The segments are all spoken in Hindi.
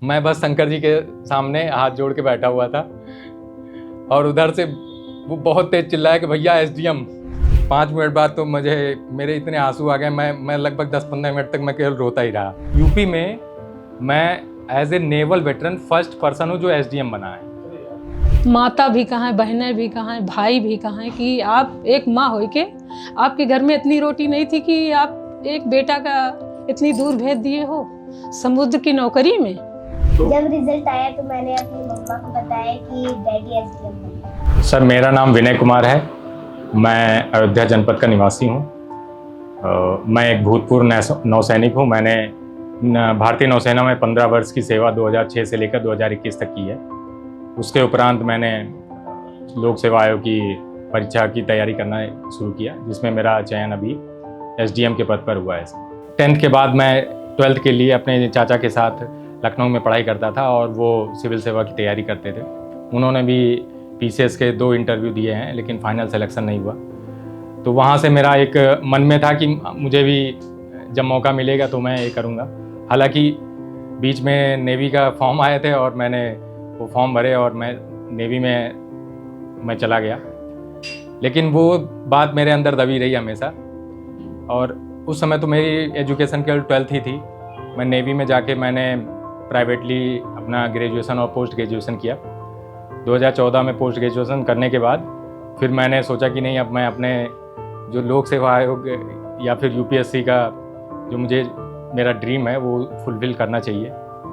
मैं बस शंकर जी के सामने हाथ जोड़ के बैठा हुआ था और उधर से वो बहुत तेज चिल्लाया कि भैया एसडीएम। 5 मिनट बाद तो मेरे इतने आंसू आ गए, मैं लगभग 10-15 मिनट तक मैं केवल रोता ही रहा। यूपी में मैं as a naval veteran first person हूँ जो एसडीएम बना है। माता भी कहाँ है, बहनें भी कहाँ है, भाई भी कहाँ है कि आप एक माँ हो के आपके घर में इतनी रोटी नहीं थी कि आप एक बेटा का इतनी दूर भेज दिए हो समुद्र की नौकरी में। जब रिजल्ट आया तो मैंने अपनी मम्मा को बताया कि डैडी एसडीएम बने। सर, मेरा नाम विनय कुमार है। मैं अयोध्या जनपद का निवासी हूँ। मैं एक भूतपूर्व नौसैनिक हूँ। मैंने भारतीय नौसेना में 15 वर्ष की सेवा 2006 से लेकर 2021 तक की है। उसके उपरांत मैंने लोक सेवा आयोग की परीक्षा की तैयारी करना शुरू किया, जिसमें मेरा चयन अभी एसडीएम के पद पर हुआ है। 10th के बाद मैं 12th के लिए अपने चाचा के साथ लखनऊ में पढ़ाई करता था और वो सिविल सेवा की तैयारी करते थे। उन्होंने भी पीसीएस के 2 इंटरव्यू दिए हैं, लेकिन फाइनल सिलेक्शन नहीं हुआ। तो वहाँ से मेरा एक मन में था कि मुझे भी जब मौका मिलेगा तो मैं ये करूँगा। हालांकि बीच में नेवी का फॉर्म आए थे और मैंने वो फॉर्म भरे और मैं नेवी में मैं चला गया, लेकिन वो बात मेरे अंदर दबी रही हमेशा। और उस समय तो मेरी एजुकेशन केवल 12th ही थी। मैं नेवी में जाके मैंने प्राइवेटली अपना ग्रेजुएशन और पोस्ट ग्रेजुएशन किया। 2014 में पोस्ट ग्रेजुएशन करने के बाद फिर मैंने सोचा कि नहीं, अब मैं अपने जो लोक सेवा आयोग या फिर यूपीएससी का जो मेरा ड्रीम है वो फुलफिल करना चाहिए।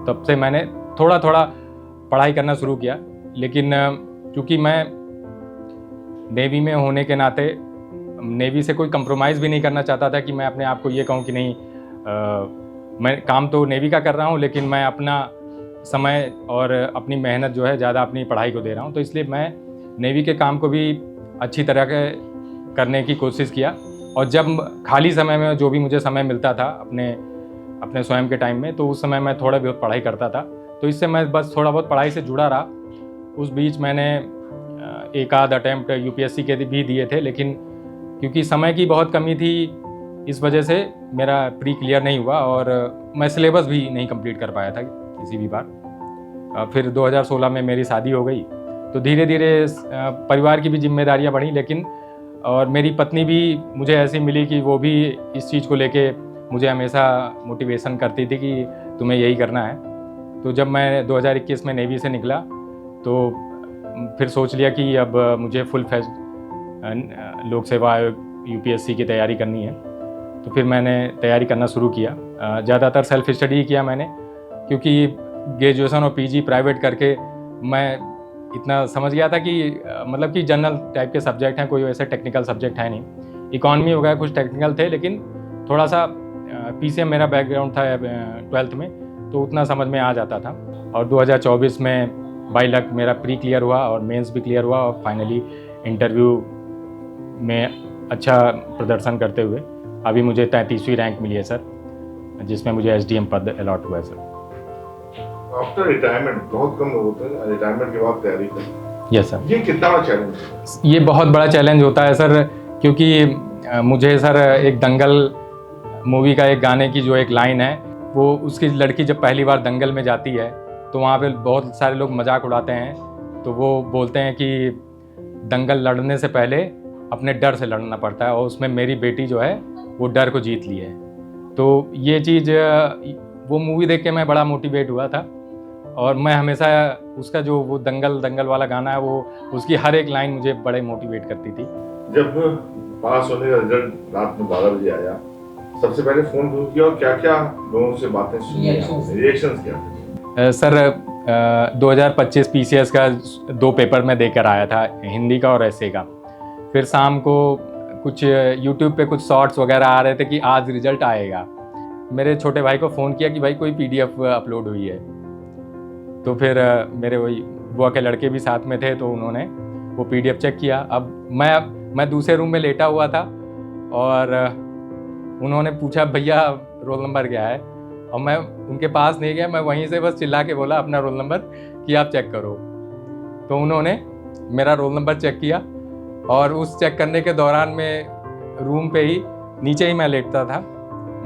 तब से मैंने थोड़ा थोड़ा पढ़ाई करना शुरू किया। लेकिन चूँकि मैं नेवी में होने के नाते नेवी से कोई कंप्रोमाइज़ भी नहीं करना चाहता था कि मैं अपने आप को ये कहूँ कि नहीं, मैं काम तो नेवी का कर रहा हूँ, लेकिन मैं अपना समय और अपनी मेहनत जो है ज़्यादा अपनी पढ़ाई को दे रहा हूँ। तो इसलिए मैं नेवी के काम को भी अच्छी तरह के करने की कोशिश किया। और जब खाली समय में जो भी मुझे समय मिलता था अपने स्वयं के टाइम में, तो उस समय मैं थोड़ा बहुत पढ़ाई करता था। तो इससे मैं बस थोड़ा बहुत पढ़ाई से जुड़ा रहा। उस बीच मैंने एक आध अटैम्प्ट यूपीएससी के भी दिए थे, लेकिन क्योंकि समय की बहुत कमी थी, इस वजह से मेरा प्री क्लियर नहीं हुआ और मैं सिलेबस भी नहीं कंप्लीट कर पाया था किसी भी बार। फिर 2016 में मेरी शादी हो गई, तो धीरे धीरे परिवार की भी जिम्मेदारियां बढ़ी। लेकिन और मेरी पत्नी भी मुझे ऐसी मिली कि वो भी इस चीज़ को लेके मुझे हमेशा मोटिवेशन करती थी कि तुम्हें यही करना है। तो जब मैं 2021 में नेवी से निकला तो फिर सोच लिया कि अब मुझे फुल फ्लेज लोक सेवा आयोग यूपीएससी की तैयारी करनी है। तो फिर मैंने तैयारी करना शुरू किया। ज़्यादातर सेल्फ स्टडी किया मैंने, क्योंकि ग्रेजुएशन और पीजी प्राइवेट करके मैं इतना समझ गया था कि मतलब कि जनरल टाइप के सब्जेक्ट हैं, कोई वैसे टेक्निकल सब्जेक्ट है नहीं। इकॉनमी हो गया, कुछ टेक्निकल थे, लेकिन थोड़ा सा पीसीएम मेरा बैकग्राउंड था 12th में, तो उतना समझ में आ जाता था। और 2024 में बाय लक मेरा प्री क्लियर हुआ और मेंस भी क्लियर हुआ और फाइनली इंटरव्यू में अच्छा प्रदर्शन करते हुए अभी मुझे 33वीं रैंक मिली है सर, जिसमें मुझे एसडीएम पद अलॉट हुआ है सर। आफ्टर रिटायरमेंट बहुत कम लोग होते हैं रिटायरमेंट के बाद तैयारी करते। Yes sir. ये कितना बड़ा चैलेंज है? ये बहुत बड़ा चैलेंज होता है सर, क्योंकि मुझे सर एक दंगल मूवी का एक गाने की जो एक लाइन है, वो उसकी लड़की जब पहली बार दंगल में जाती है तो वहाँ पे बहुत सारे लोग मजाक उड़ाते हैं। तो वो बोलते हैं कि दंगल लड़ने से पहले अपने डर से लड़ना पड़ता है, और उसमें मेरी बेटी जो है वो डर को जीत ली है। तो ये चीज़ वो मूवी देख के मैं बड़ा मोटिवेट हुआ था और मैं हमेशा उसका जो वो दंगल वाला गाना है, वो उसकी हर एक लाइन मुझे बड़े मोटिवेट करती थी। जब पास होने का रिजल्ट रात में 12 बजे आया, सबसे पहले फोन किया और क्या क्या लोगों से बातें सुनी, रिएक्शंस क्या थे? सर 2025 पीसीएस का 2 पेपर में देकर आया था, हिंदी का और ऐसे का। फिर शाम को कुछ यूट्यूब पे कुछ शॉर्ट्स वगैरह आ रहे थे कि आज रिजल्ट आएगा। मेरे छोटे भाई को फ़ोन किया कि भाई कोई पीडीएफ अपलोड हुई है। तो फिर मेरे वही बुआ के लड़के भी साथ में थे, तो उन्होंने वो पीडीएफ चेक किया। अब मैं दूसरे रूम में लेटा हुआ था और उन्होंने पूछा भैया रोल नंबर क्या है, और मैं उनके पास नहीं गया, मैं वहीं से बस चिल्ला के बोला अपना रोल नंबर कि आप चेक करो। तो उन्होंने मेरा रोल नंबर चेक किया और उस चेक करने के दौरान में रूम पे ही नीचे ही मैं लेटता था,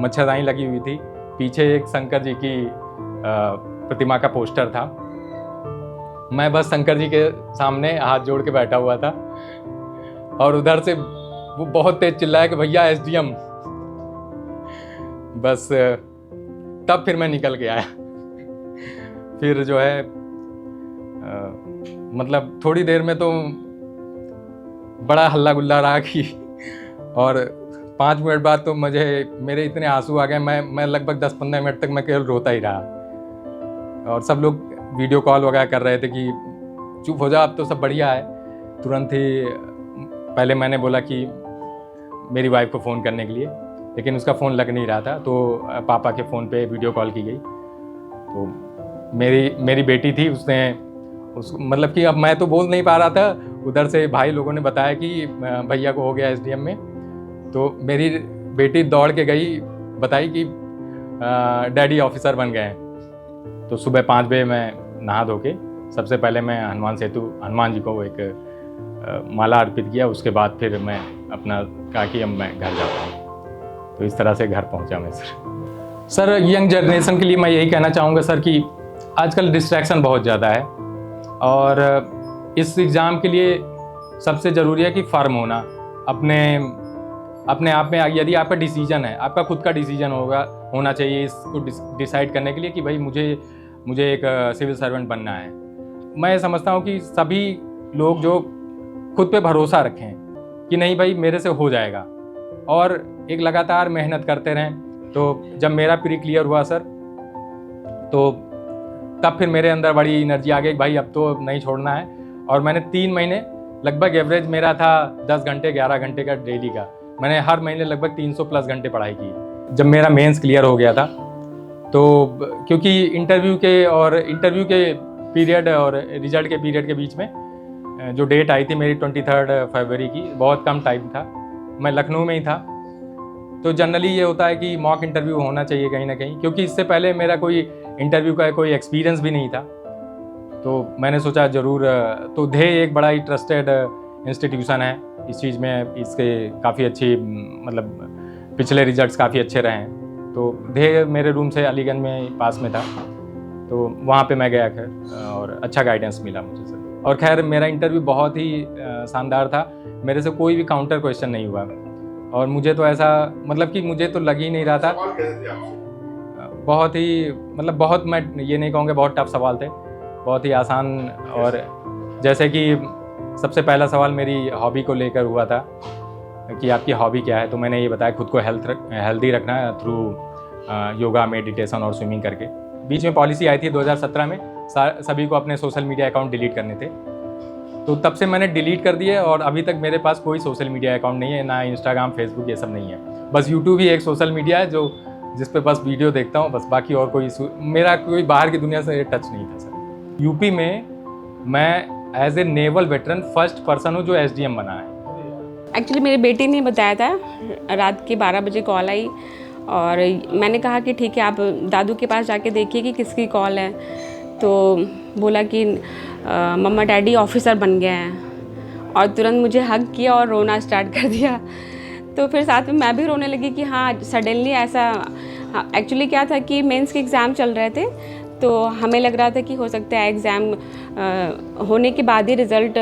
मच्छरदानी लगी हुई थी, पीछे एक शंकर जी की प्रतिमा का पोस्टर था। मैं बस शंकर जी के सामने हाथ जोड़ के बैठा हुआ था और उधर से वो बहुत तेज चिल्लाया कि भैया एसडीएम। बस तब फिर मैं निकल के आया। फिर जो है मतलब थोड़ी देर में तो बड़ा हल्ला गुल्ला रहा कि, और 5 मिनट बाद तो मेरे इतने आंसू आ गए, मैं लगभग 10-15 मिनट तक मैं केवल रोता ही रहा। और सब लोग वीडियो कॉल वगैरह कर रहे थे कि चुप हो जा, अब तो सब बढ़िया है। तुरंत ही पहले मैंने बोला कि मेरी वाइफ को फ़ोन करने के लिए, लेकिन उसका फ़ोन लग नहीं रहा था, तो पापा के फ़ोन पे वीडियो कॉल की गई। तो मेरी बेटी थी, मतलब कि अब मैं तो बोल नहीं पा रहा था, उधर से भाई लोगों ने बताया कि भैया को हो गया एसडीएम में। तो मेरी बेटी दौड़ के गई, बताई कि डैडी ऑफिसर बन गए हैं। तो सुबह 5 बजे मैं नहा धो के सबसे पहले मैं हनुमान जी को एक माला अर्पित किया। उसके बाद फिर मैं अपना कहा कि अब मैं घर जाता हूँ। तो इस तरह से घर पहुँचा मैं सर। यंग जनरेशन के लिए मैं यही कहना चाहूँगा सर कि आजकल डिस्ट्रैक्शन बहुत ज़्यादा है, और इस एग्ज़ाम के लिए सबसे ज़रूरी है कि फर्म होना अपने आप में। यदि आपका डिसीजन है, आपका खुद का डिसीजन होना चाहिए इसको डिसाइड करने के लिए कि भाई मुझे एक सिविल सर्वेंट बनना है। मैं समझता हूँ कि सभी लोग जो खुद पे भरोसा रखें कि नहीं भाई मेरे से हो जाएगा, और एक लगातार मेहनत करते रहें। तो जब मेरा प्री क्लियर हुआ सर, तो तब फिर मेरे अंदर बड़ी एनर्जी आ गई, भाई अब तो नहीं छोड़ना है। और मैंने 3 महीने लगभग एवरेज मेरा था 10 घंटे 11 घंटे का डेली का। मैंने हर महीने लगभग 300 प्लस घंटे पढ़ाई की। जब मेरा मेंस क्लियर हो गया था, तो क्योंकि इंटरव्यू के पीरियड और रिजल्ट के पीरियड के बीच में जो डेट आई थी मेरी 23 फरवरी की, बहुत कम टाइम था, मैं लखनऊ में ही था। तो जनरली ये होता है कि मॉक इंटरव्यू होना चाहिए कहीं ना कहीं, क्योंकि इससे पहले मेरा कोई इंटरव्यू का कोई एक्सपीरियंस भी नहीं था। तो मैंने सोचा ज़रूर, तो ध्येय एक बड़ा ही ट्रस्टेड इंस्टीट्यूशन है इस चीज़ में, इसके काफ़ी अच्छी मतलब पिछले रिजल्ट्स काफ़ी अच्छे रहे हैं। तो ध्येय मेरे रूम से अलीगंज में पास में था, तो वहाँ पे मैं गया खैर, और अच्छा गाइडेंस मिला मुझे सर। और खैर मेरा इंटरव्यू बहुत ही शानदार था, मेरे से कोई भी काउंटर क्वेश्चन नहीं हुआ, और मुझे तो ऐसा मतलब कि मुझे तो लग ही नहीं रहा था। सवाल कैसे थे आपसे? बहुत ही मतलब बहुत, मैं ये नहीं कहूँगा बहुत टफ सवाल थे, बहुत ही आसान। और जैसे कि सबसे पहला सवाल मेरी हॉबी को लेकर हुआ था कि आपकी हॉबी क्या है। तो मैंने ये बताया खुद को हेल्दी रखना है थ्रू योगा, मेडिटेशन और स्विमिंग करके। बीच में पॉलिसी आई थी 2017 में, सभी को अपने सोशल मीडिया अकाउंट डिलीट करने थे। तो तब से मैंने डिलीट कर दिए, और अभी तक मेरे पास कोई सोशल मीडिया अकाउंट नहीं है, ना इंस्टाग्राम, फेसबुक, ये सब नहीं है। बस यूट्यूब ही एक सोशल मीडिया है जिस पे बस वीडियो देखता हूँ बस, बाकी और मेरा कोई बाहर की दुनिया से टच नहीं था सर। यूपी में मैं as a naval veteran first person हूँ जो एसडीएम बना है। एक्चुअली मेरी बेटी ने बताया था, रात के 12 बजे कॉल आई, और मैंने कहा कि ठीक है आप दादू के पास जाके देखिए कि किसकी कॉल है। तो बोला कि मम्मा डैडी ऑफिसर बन गए हैं, और तुरंत मुझे हग किया और रोना स्टार्ट कर दिया। तो फिर साथ में मैं भी रोने लगी कि हाँ सडनली ऐसा। एक्चुअली क्या था कि मेंस के एग्ज़ाम चल रहे थे, तो हमें लग रहा था कि हो सकता है एग्ज़ाम होने के बाद ही रिज़ल्ट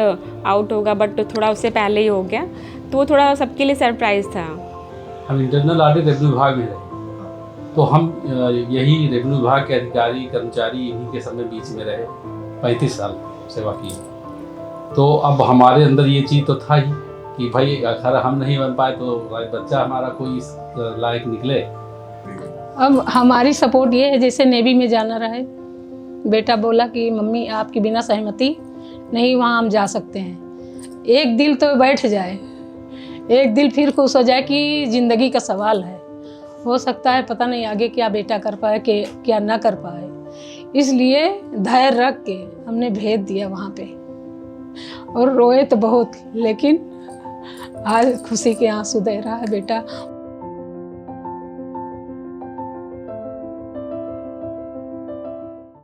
आउट होगा, बट थोड़ा उससे पहले ही हो गया। तो वो थोड़ा सबके लिए सरप्राइज़ था। हम इंटरनल ऑडिट रेवेन्यू विभाग में रहे, तो हम यही रेवेन्यू विभाग के अधिकारी कर्मचारी इन्हीं के समय बीच में रहे, 35 साल सेवा की। तो अब हमारे अंदर ये चीज़ तो था ही कि भाई अगर हम नहीं बन पाए तो बच्चा हमारा कोई इस लायक निकले। अब हमारी सपोर्ट ये है, जैसे नेवी में जाना रहे, बेटा बोला कि मम्मी आपकी बिना सहमति नहीं वहाँ हम जा सकते हैं। एक दिल तो बैठ जाए, एक दिल फिर खुश हो जाए कि ज़िंदगी का सवाल है, हो सकता है पता नहीं आगे क्या बेटा कर पाए कि क्या ना कर पाए। इसलिए धैर्य रख के हमने भेज दिया वहाँ पे, और रोए तो बहुत, लेकिन आज खुशी के आंसू दे रहा है बेटा।